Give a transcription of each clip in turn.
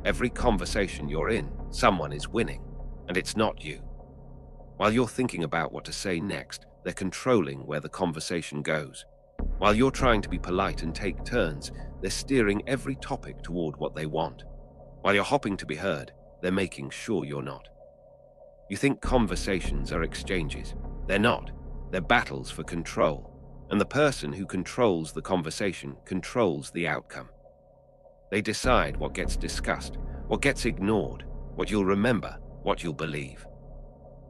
Every conversation you're in, someone is winning, and it's not you. While you're thinking about what to say next, they're controlling where the conversation goes. While you're trying to be polite and take turns, they're steering every topic toward what they want. While you're hopping to be heard, they're making sure you're not. You think conversations are exchanges. They're not. They're battles for control. And the person who controls the conversation controls the outcome. They decide what gets discussed, what gets ignored, what you'll remember, what you'll believe.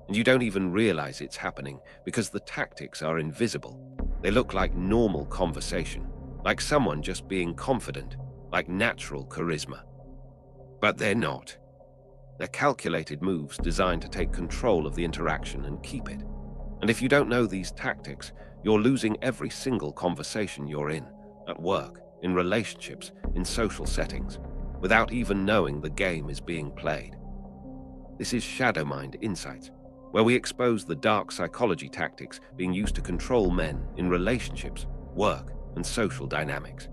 And you don't even realize it's happening because the tactics are invisible. They look like normal conversation, like someone just being confident, like natural charisma. But they're not. They're calculated moves designed to take control of the interaction and keep it. And if you don't know these tactics, you're losing every single conversation you're in, at work, in relationships, in social settings, without even knowing the game is being played. This is Shadow Mind Insights, where we expose the dark psychology tactics being used to control men in relationships, work, and social dynamics.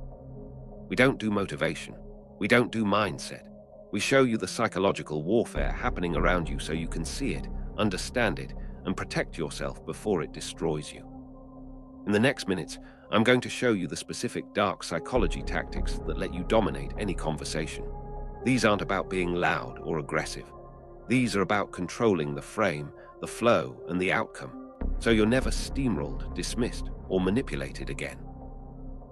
We don't do motivation. We don't do mindset. We show you the psychological warfare happening around you so you can see it, understand it, and protect yourself before it destroys you. In the next minutes, I'm going to show you the specific dark psychology tactics that let you dominate any conversation. These aren't about being loud or aggressive. These are about controlling the frame, the flow, and the outcome, so you're never steamrolled, dismissed, or manipulated again.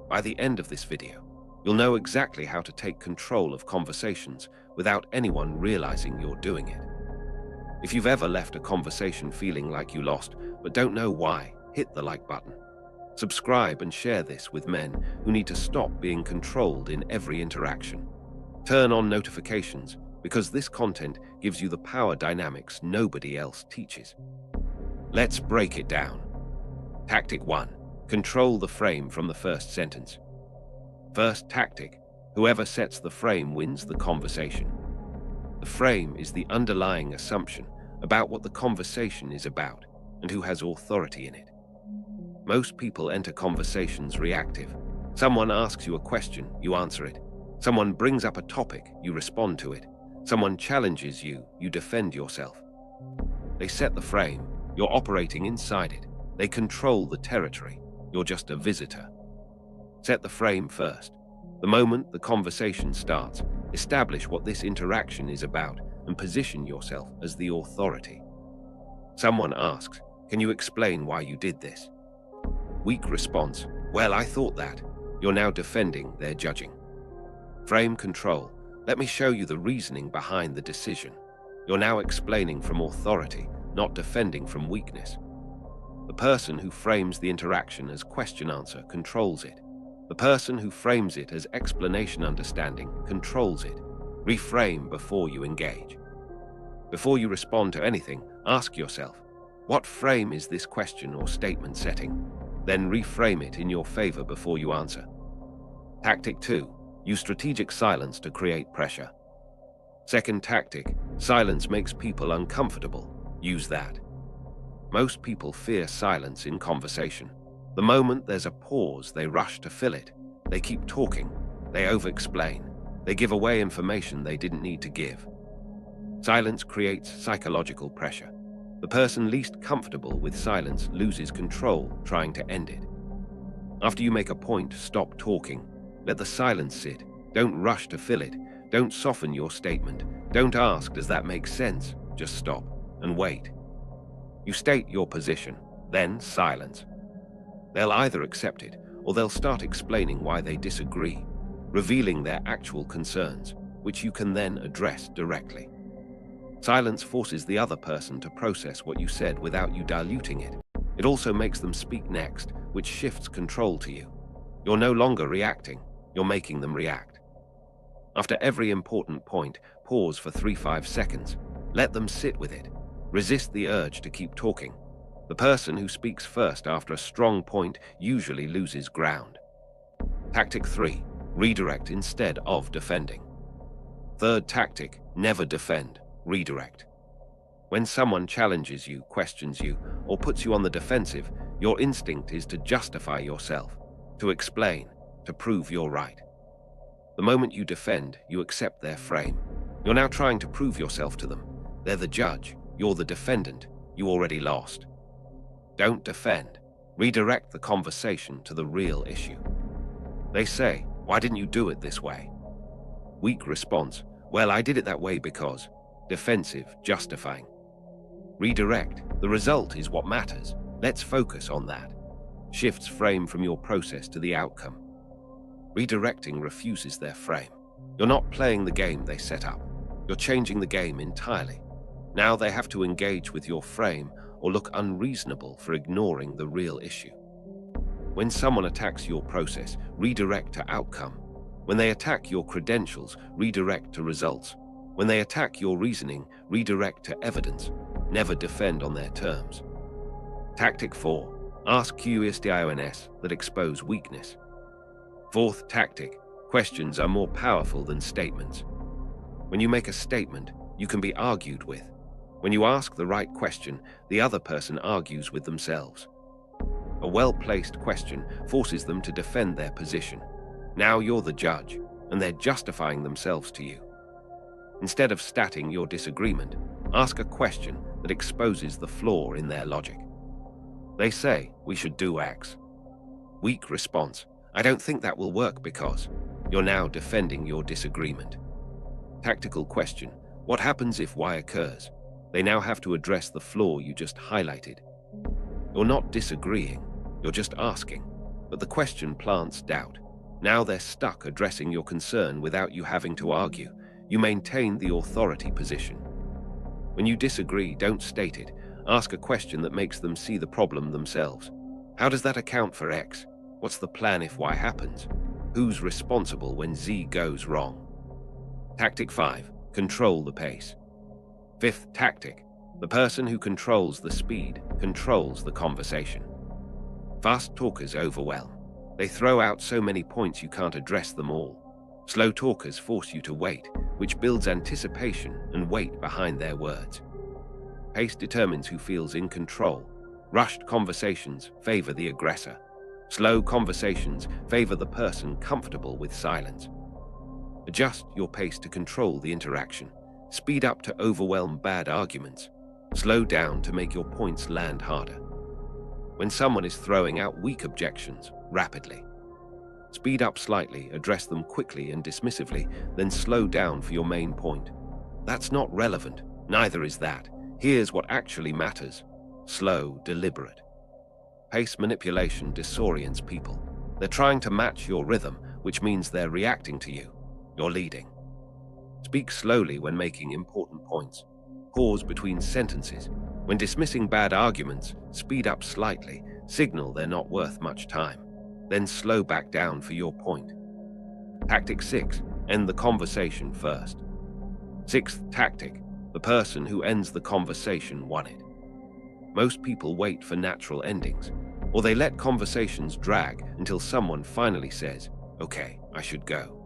By the end of this video, you'll know exactly how to take control of conversations without anyone realizing you're doing it. If you've ever left a conversation feeling like you lost, but don't know why, hit the like button. Subscribe and share this with men who need to stop being controlled in every interaction. Turn on notifications, because this content gives you the power dynamics nobody else teaches. Let's break it down. Tactic 1. Control the frame from the first sentence. First tactic, whoever sets the frame wins the conversation. The frame is the underlying assumption about what the conversation is about and who has authority in it. Most people enter conversations reactive. Someone asks you a question, you answer it. Someone brings up a topic, you respond to it. Someone challenges you, you defend yourself. They set the frame, you're operating inside it. They control the territory, you're just a visitor. Set the frame first. The moment the conversation starts, establish what this interaction is about and position yourself as the authority. Someone asks, "Can you explain why you did this?" Weak response, "Well, I thought that." You're now defending their judging. Frame control. Let me show you the reasoning behind the decision. You're now explaining from authority, not defending from weakness. The person who frames the interaction as question-answer controls it. The person who frames it as explanation-understanding controls it. Reframe before you engage. Before you respond to anything, ask yourself, what frame is this question or statement setting? Then reframe it in your favor before you answer. Tactic 2. Use strategic silence to create pressure. Second tactic, silence makes people uncomfortable. Use that. Most people fear silence in conversation. The moment there's a pause, they rush to fill it. They keep talking. They over-explain. They give away information they didn't need to give. Silence creates psychological pressure. The person least comfortable with silence loses control trying to end it. After you make a point, stop talking. Let the silence sit. Don't rush to fill it. Don't soften your statement. Don't ask, does that make sense? Just stop and wait. You state your position, then silence. They'll either accept it or they'll start explaining why they disagree, revealing their actual concerns, which you can then address directly. Silence forces the other person to process what you said without you diluting it. It also makes them speak next, which shifts control to you. You're no longer reacting, you're making them react. After every important point, pause for 3-5 seconds. Let them sit with it. Resist the urge to keep talking. The person who speaks first after a strong point usually loses ground. Tactic 3. Redirect instead of defending. Third tactic, never defend, redirect. When someone challenges you, questions you, or puts you on the defensive, your instinct is to justify yourself, to explain, to prove you're right. The moment you defend, you accept their frame. You're now trying to prove yourself to them. They're the judge, you're the defendant, you already lost. Don't defend. Redirect the conversation to the real issue. They say, "Why didn't you do it this way?" Weak response, "Well, I did it that way because." Defensive, justifying. Redirect. The result is what matters. Let's focus on that. Shifts frame from your process to the outcome. Redirecting refuses their frame. You're not playing the game they set up. You're changing the game entirely. Now they have to engage with your frame or look unreasonable for ignoring the real issue. When someone attacks your process, redirect to outcome. When they attack your credentials, redirect to results. When they attack your reasoning, redirect to evidence. Never defend on their terms. Tactic 4. Ask questions that expose weakness. Fourth tactic. Questions are more powerful than statements. When you make a statement, you can be argued with. When you ask the right question, the other person argues with themselves. A well-placed question forces them to defend their position. Now you're the judge, and they're justifying themselves to you. Instead of stating your disagreement, ask a question that exposes the flaw in their logic. They say, "We should do X." Weak response, "I don't think that will work because." You're now defending your disagreement. Tactical question, "What happens if Y occurs?" They now have to address the flaw you just highlighted. You're not disagreeing, you're just asking, but the question plants doubt. Now they're stuck addressing your concern without you having to argue. You maintain the authority position. When you disagree, don't state it. Ask a question that makes them see the problem themselves. How does that account for X? What's the plan if Y happens? Who's responsible when Z goes wrong? Tactic 5. Control the pace. Fifth tactic. The person who controls the speed controls the conversation. Fast talkers overwhelm. They throw out so many points you can't address them all. Slow talkers force you to wait, which builds anticipation and weight behind their words. Pace determines who feels in control. Rushed conversations favor the aggressor. Slow conversations favor the person comfortable with silence. Adjust your pace to control the interaction. Speed up to overwhelm bad arguments. Slow down to make your points land harder. When someone is throwing out weak objections, rapidly. Speed up slightly, address them quickly and dismissively, then slow down for your main point. That's not relevant, neither is that. Here's what actually matters. Slow, deliberate. Pace manipulation disorients people. They're trying to match your rhythm, which means they're reacting to you. You're leading. Speak slowly when making important points. Pause between sentences. When dismissing bad arguments, speed up slightly, signal they're not worth much time. Then slow back down for your point. Tactic 6. End the conversation first. Sixth tactic. The person who ends the conversation won it. Most people wait for natural endings, or they let conversations drag until someone finally says, "Okay, I should go."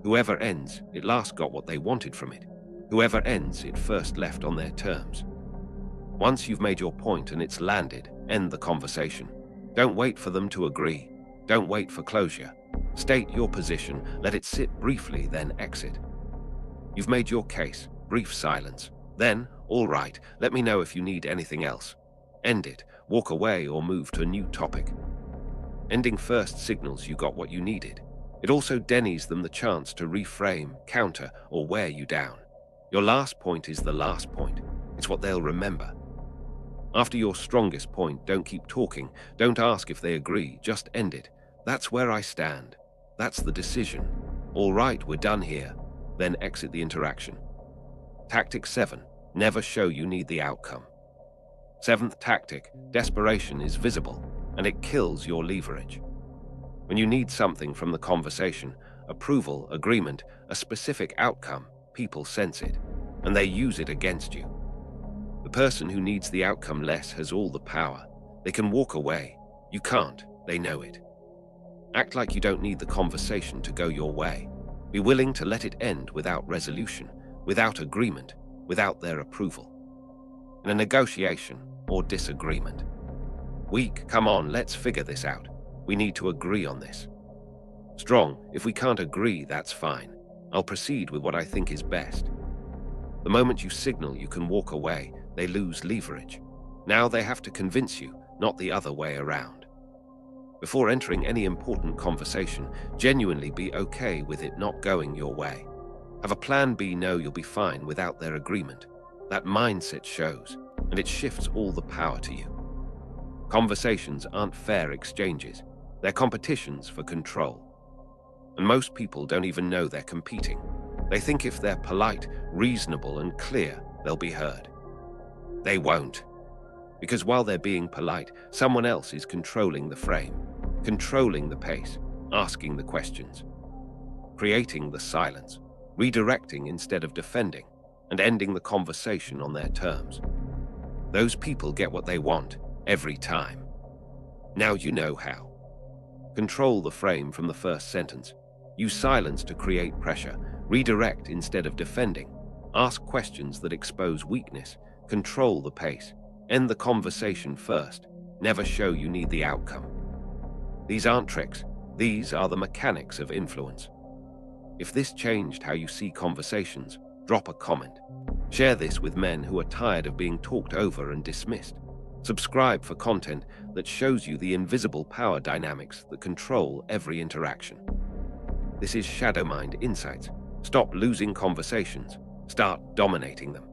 Whoever ends, it last got what they wanted from it. Whoever ends, it first left on their terms. Once you've made your point and it's landed, end the conversation. Don't wait for them to agree. Don't wait for closure. State your position, let it sit briefly, then exit. You've made your case, brief silence. Then, all right, let me know if you need anything else. End it, walk away or move to a new topic. Ending first signals you got what you needed. It also denies them the chance to reframe, counter, or wear you down. Your last point is the last point. It's what they'll remember. After your strongest point, don't keep talking. Don't ask if they agree, just end it. That's where I stand. That's the decision. All right, we're done here. Then exit the interaction. Tactic 7. Never show you need the outcome. Seventh tactic. Desperation is visible, and it kills your leverage. When you need something from the conversation, approval, agreement, a specific outcome, people sense it, and they use it against you. The person who needs the outcome less has all the power. They can walk away. You can't. They know it. Act like you don't need the conversation to go your way. Be willing to let it end without resolution, without agreement, without their approval. In a negotiation or disagreement. Weak, come on, let's figure this out. We need to agree on this. Strong, if we can't agree, that's fine. I'll proceed with what I think is best. The moment you signal you can walk away, they lose leverage. Now they have to convince you, not the other way around. Before entering any important conversation, genuinely be okay with it not going your way. Have a plan B, know you'll be fine without their agreement. That mindset shows, and it shifts all the power to you. Conversations aren't fair exchanges. They're competitions for control. And most people don't even know they're competing. They think if they're polite, reasonable, and clear, they'll be heard. They won't. Because while they're being polite, someone else is controlling the frame, controlling the pace, asking the questions, creating the silence, redirecting instead of defending, and ending the conversation on their terms. Those people get what they want every time. Now you know how. Control the frame from the first sentence. Use silence to create pressure. Redirect instead of defending. Ask questions that expose weakness. Control the pace. End the conversation first. Never show you need the outcome. These aren't tricks. These are the mechanics of influence. If this changed how you see conversations, drop a comment. Share this with men who are tired of being talked over and dismissed. Subscribe for content that shows you the invisible power dynamics that control every interaction. This is Shadow Mind Insights. Stop losing conversations. Start dominating them.